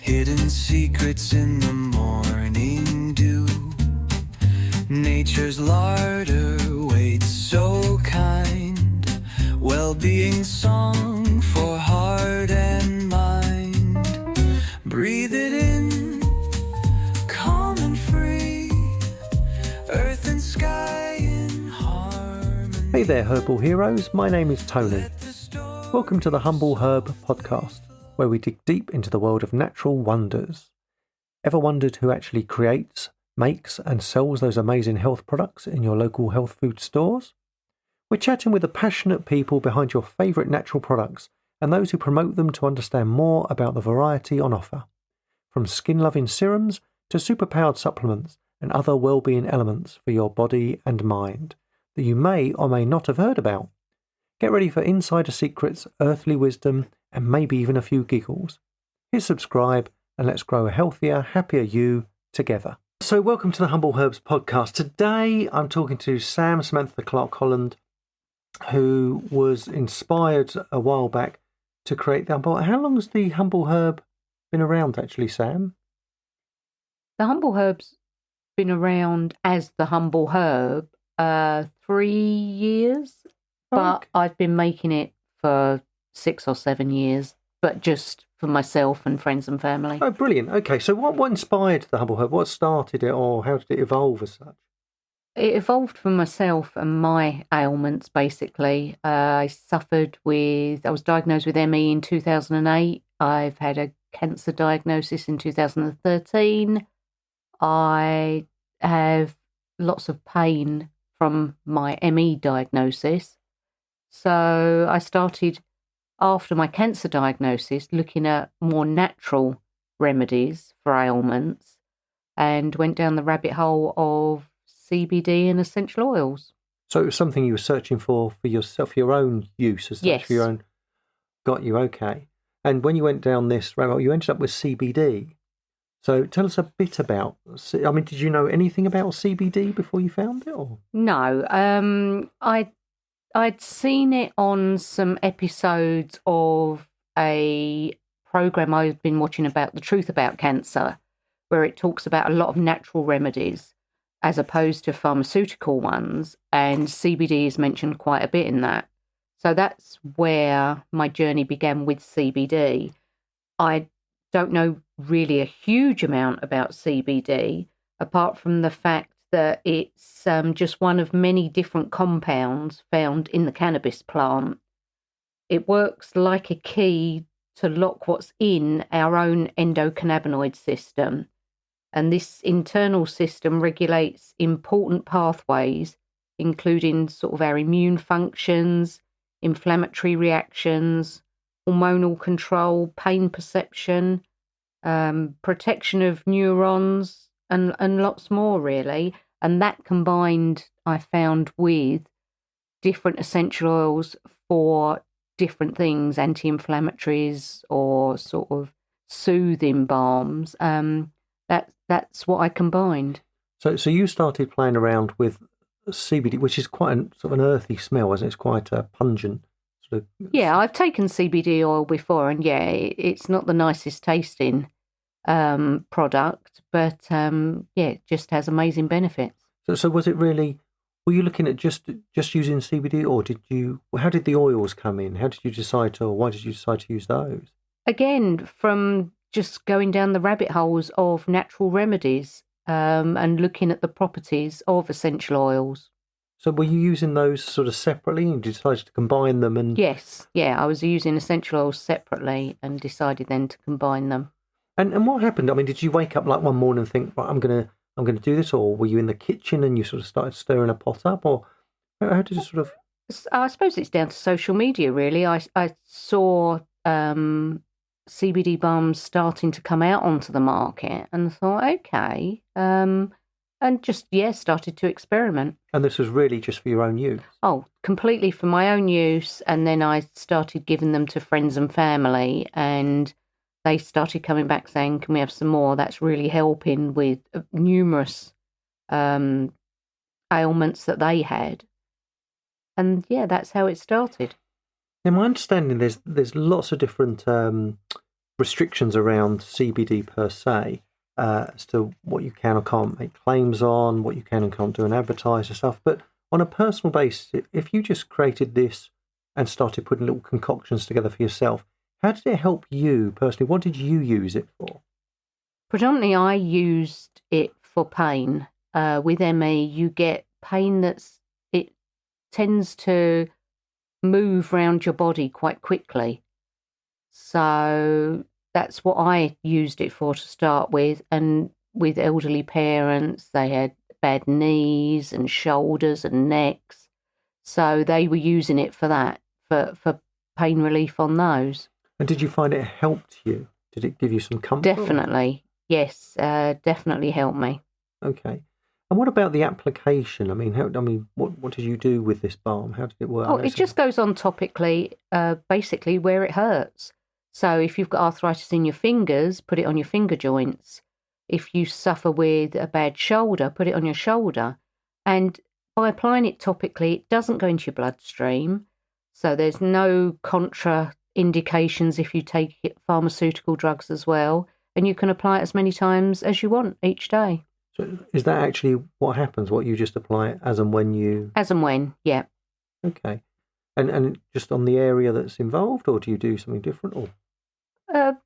Hidden secrets in the morning dew. Nature's larder waits so kind. Well-being song for heart and mind. Breathe it in, calm and free. Earth and sky in harmony. Hey there, herbal heroes. My name is Tony. Welcome to the Humble Herb podcast, where we dig deep into the world of natural wonders. Ever wondered who actually creates, makes and sells those amazing health products in your local health food stores? We're chatting with the passionate people behind your favourite natural products and those who promote them to understand more about the variety on offer. From skin-loving serums to superpowered supplements and other well-being elements for your body and mind that you may or may not have heard about. Get ready for insider secrets, earthly wisdom, and maybe even a few giggles. Hit subscribe and let's grow a healthier, happier you together. So welcome to the Humble Herbs podcast. Today I'm talking to Samantha Clarke-Holland, who was inspired a while back to create the Humble. How long has the Humble Herb been around actually, Sam? The Humble Herb's been around as the Humble Herb 3 years. But I've been making it for 6 or 7 years, but just for myself and friends and family. Oh, brilliant. Okay, so what inspired the Humble Herb? What started it, or how did it evolve as such? It evolved from myself and my ailments, basically. I was diagnosed with ME in 2008. I've had a cancer diagnosis in 2013. I have lots of pain from my ME diagnosis. So I started, after my cancer diagnosis, looking at more natural remedies for ailments and went down the rabbit hole of CBD and essential oils. So it was something you were searching for yourself, your own use as such, yes. for your own. Got you, okay. And when you went down this rabbit hole, you ended up with CBD. So tell us a bit about, did you know anything about CBD before you found it? Or? No, I'd seen it on some episodes of a program I've been watching about The Truth About Cancer, where it talks about a lot of natural remedies as opposed to pharmaceutical ones, and CBD is mentioned quite a bit in that. So that's where my journey began with CBD. I don't know really a huge amount about CBD, apart from the fact that it's just one of many different compounds found in the cannabis plant. It works like a key to lock what's in our own endocannabinoid system. And this internal system regulates important pathways, including sort of our immune functions, inflammatory reactions, hormonal control, pain perception, protection of neurons, and lots more, really. And that combined, I found, with different essential oils for different things, anti-inflammatories or sort of soothing balms. That's what I combined. So you started playing around with CBD, which is quite sort of an earthy smell, isn't it? It's quite a pungent sort of. Yeah, I've taken CBD oil before, and yeah, it's not the nicest tasting product, but it just has amazing benefits. So was it really, were you looking at just using CBD, or how did the oils come in? How did you decide why did you decide to use those? Again, from just going down the rabbit holes of natural remedies and looking at the properties of essential oils. So were you using those sort of separately and you decided to combine them? And Yes, I was using essential oils separately and decided then to combine them. And what happened? Did you wake up like one morning and think, right, I'm gonna do this, or were you in the kitchen and you sort of started stirring a pot up, or how did you sort of? I suppose it's down to social media, really. I saw CBD balms starting to come out onto the market and thought, okay, and just started to experiment. And this was really just for your own use? Oh, completely for my own use, and then I started giving them to friends and family, and they started coming back saying, can we have some more? That's really helping with numerous ailments that they had. And that's how it started. In my understanding, there's lots of different restrictions around CBD per se, as to what you can or can't make claims on, what you can and can't do and advertise and stuff. But on a personal basis, if you just created this and started putting little concoctions together for yourself, how did it help you personally? What did you use it for? Predominantly, I used it for pain. With ME, you get pain it tends to move around your body quite quickly. So that's what I used it for to start with. And with elderly parents, they had bad knees and shoulders and necks. So they were using it for that, for pain relief on those. And did you find it helped you? Did it give you some comfort? Definitely. Yes, definitely helped me. Okay. And what about the application? I mean, what did you do with this balm? How did it work? Oh, it just goes on topically, basically where it hurts. So if you've got arthritis in your fingers, put it on your finger joints. If you suffer with a bad shoulder, put it on your shoulder. And by applying it topically, it doesn't go into your bloodstream. So there's no contraindications if you take pharmaceutical drugs as well. And you can apply it as many times as you want each day. So is that actually what happens? What you just apply it as and when you... As and when, yeah. Okay. And just on the area that's involved, or do you do something different? Or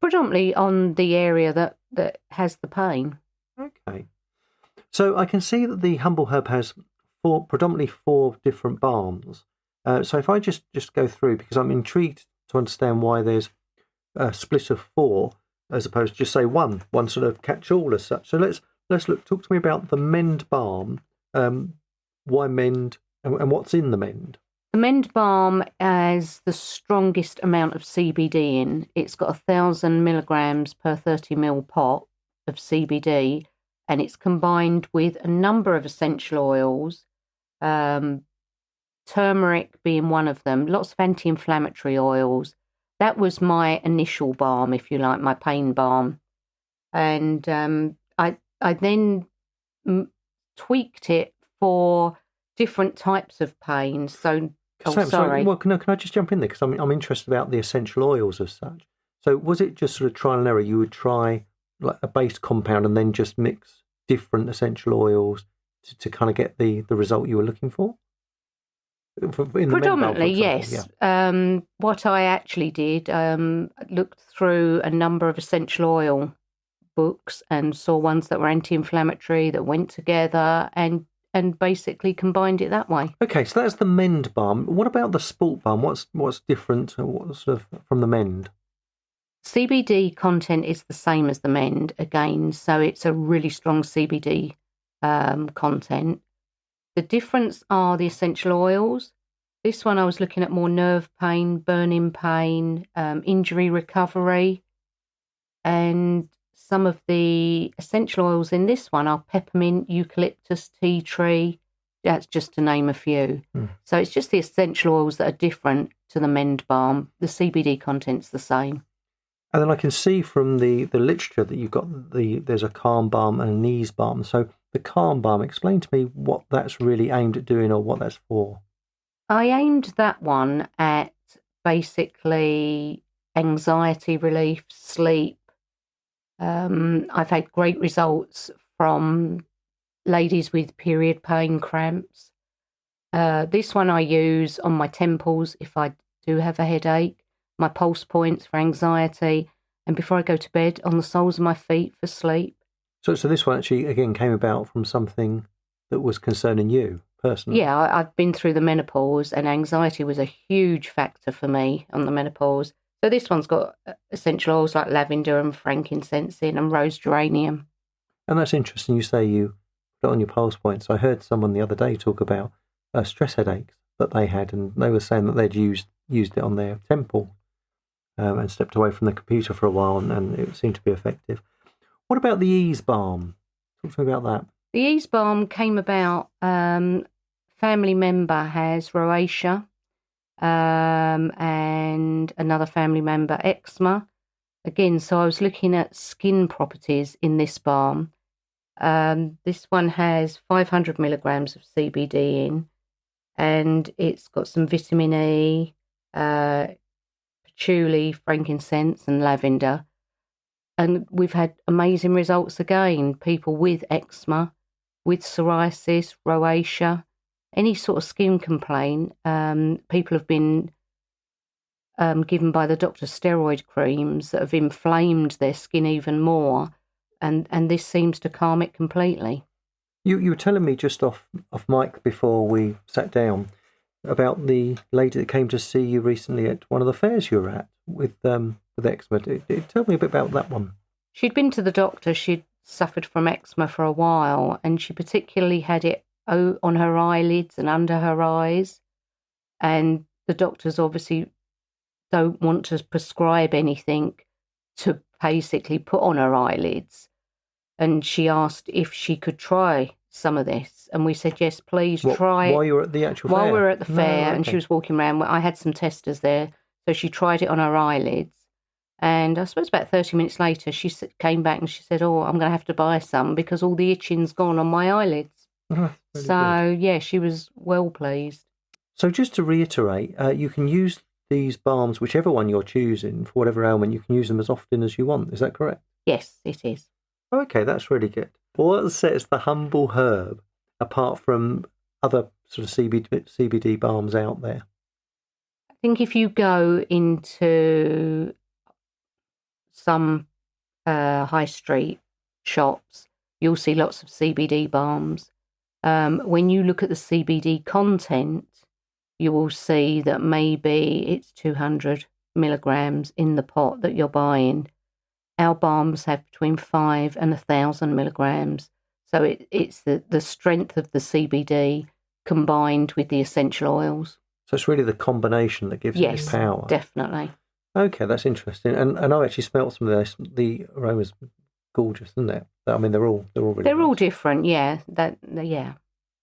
Predominantly on the area that has the pain. Okay. So I can see that the Humble Herb has predominantly four different balms. So if I just go through, because I'm intrigued to understand why there's a split of four as opposed to just say one sort of catch-all as such. So let's look. Talk to me about the Mend balm. Why Mend, and what's in the Mend? The Mend balm has the strongest amount of CBD in. It's got 1,000 milligrams per 30 ml pot of CBD, and it's combined with a number of essential oils, turmeric being one of them, lots of anti-inflammatory oils. That was my initial balm, if you like, my pain balm. And I then tweaked it for different types of pain. So, sorry. Well, can I just jump in there? Because I'm interested about the essential oils as such. So was it just sort of trial and error? You would try like a base compound and then just mix different essential oils to kind of get the result you were looking for? Predominantly, yes. Yeah. What I actually did, looked through a number of essential oil books and saw ones that were anti-inflammatory that went together and basically combined it that way. Okay, so that's the Mend balm. What about the Sport balm? What's different sort of from the Mend? CBD content is the same as the Mend again, so it's a really strong CBD content. The difference are the essential oils. This one I was looking at more nerve pain, burning pain, injury recovery, and some of the essential oils in this one are peppermint, eucalyptus, tea tree. That's just to name a few. So it's just the essential oils that are different to the Mend balm. The CBD content's the same. And then I can see from the literature that you've got there's a calm balm and an ease balm. So the calm balm, explain to me what that's really aimed at doing or what that's for. I aimed that one at basically anxiety relief, sleep. I've had great results from ladies with period pain, cramps. This one I use on my temples if I do have a headache, my pulse points for anxiety, and before I go to bed on the soles of my feet for sleep. So this one actually, again, came about from something that was concerning you personally? Yeah, I've been through the menopause, and anxiety was a huge factor for me on the menopause. So this one's got essential oils like lavender and frankincense in and rose geranium. And that's interesting. You say you put it on your pulse points. I heard someone the other day talk about stress headaches that they had, and they were saying that they'd used it on their temple and stepped away from the computer for a while, and it seemed to be effective. What about the ease balm? Talk to me about that. The ease balm came about, family member has rosacea, and another family member eczema. Again, so I was looking at skin properties in this balm. This one has 500 milligrams of CBD in, and it's got some vitamin E, patchouli, frankincense, and lavender. And we've had amazing results again. People with eczema, with psoriasis, rosacea, any sort of skin complaint. People have been given by the doctor steroid creams that have inflamed their skin even more. And this seems to calm it completely. You were telling me just off mic before we sat down about the lady that came to see you recently at one of the fairs you were at with eczema. Tell me a bit about that one. She'd been to the doctor. She'd suffered from eczema for a while, and she particularly had it on her eyelids and under her eyes. And the doctors obviously don't want to prescribe anything to basically put on her eyelids. And she asked if she could try some of this. And we said, yes, please try it. While you were at the actual fair? While we were at the fair, okay. And she was walking around. I had some testers there. So she tried it on her eyelids. And I suppose about 30 minutes later, she came back and she said, oh, I'm going to have to buy some because all the itching's gone on my eyelids. Really good. Yeah, she was well pleased. So just to reiterate, you can use these balms, whichever one you're choosing, for whatever ailment, you can use them as often as you want. Is that correct? Yes, it is. Okay, that's really good. What sets the Humble Herb apart from other sort of CBD balms out there? I think if you go into some high street shops, you'll see lots of CBD balms. When you look at the CBD content, you will see that maybe it's 200 milligrams in the pot that you're buying. Our balms have between 5 and 1,000 milligrams. So it's the strength of the CBD combined with the essential oils. So it's really the combination that gives it this power. Yes, definitely. Okay, that's interesting. And I've actually smelt some of this. The aroma's gorgeous, isn't it? I mean, they're all really They're nice. all different, yeah. Yeah.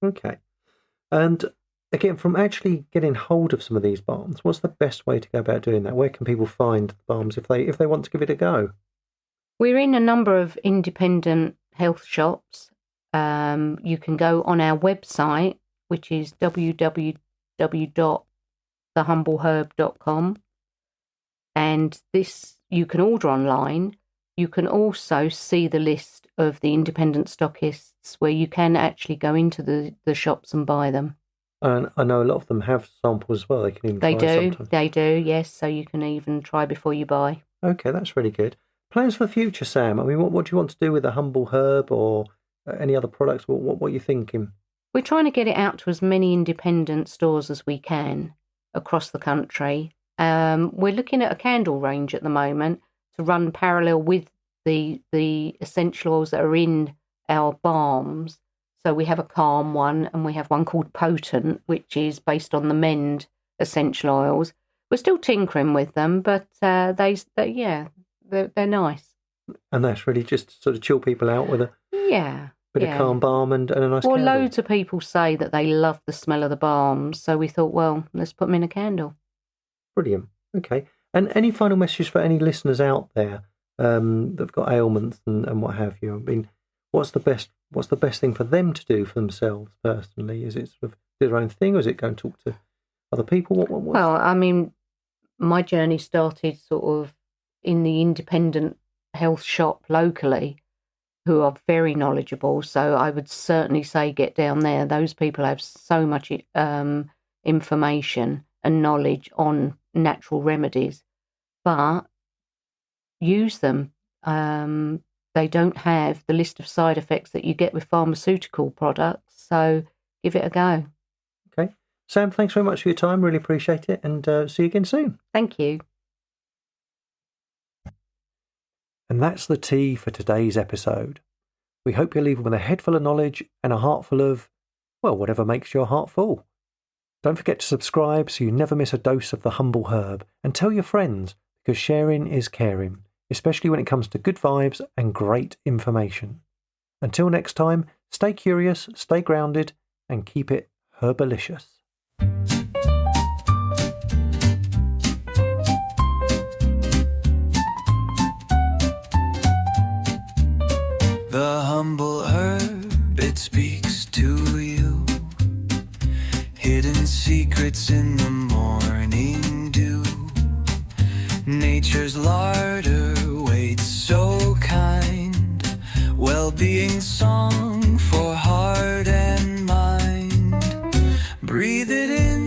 Okay. And again, from actually getting hold of some of these balms, what's the best way to go about doing that? Where can people find the balms if they want to give it a go? We're in a number of independent health shops. You can go on our website, which is www.thehumbleherb.com. And this you can order online. You can also see the list of the independent stockists where you can actually go into the shops and buy them. And I know a lot of them have samples as well. They can even try sometimes. They do, yes. So you can even try before you buy. Okay, that's really good. Plans for the future, Sam? I mean, what do you want to do with the Humble Herb or any other products? What are you thinking? We're trying to get it out to as many independent stores as we can across the country. We're looking at a candle range at the moment to run parallel with the essential oils that are in our balms. So we have a calm one and we have one called Potent, which is based on the Mend essential oils. We're still tinkering with them, but they're nice. And that's really just to sort of chill people out with a bit of calm balm and a nice candle. Loads of people say that they love the smell of the balms, so we thought, well, let's put them in a candle. Brilliant. Okay. And any final messages for any listeners out there that've got ailments and what have you? I mean, what's the best thing for them to do for themselves personally? Is it sort of do their own thing, or is it go and talk to other people? Well, I mean, my journey started sort of in the independent health shop locally, who are very knowledgeable. So I would certainly say get down there. Those people have so much information and knowledge on natural remedies, but use them. They don't have the list of side effects that you get with pharmaceutical products, so give it a go. Okay. Sam, thanks very much for your time. Really appreciate it, and see you again soon. Thank you. And that's the tea for today's episode. We hope you're leaving with a head full of knowledge and a heart full of, well, whatever makes your heart full. Don't forget to subscribe so you never miss a dose of the Humble Herb, and tell your friends, because sharing is caring, especially when it comes to good vibes and great information. Until next time, stay curious, stay grounded, and keep it herbalicious. The humble herb, it speaks to you. Hidden secrets in the morning dew. Nature's larder waits so well-being song for heart and mind. Breathe it in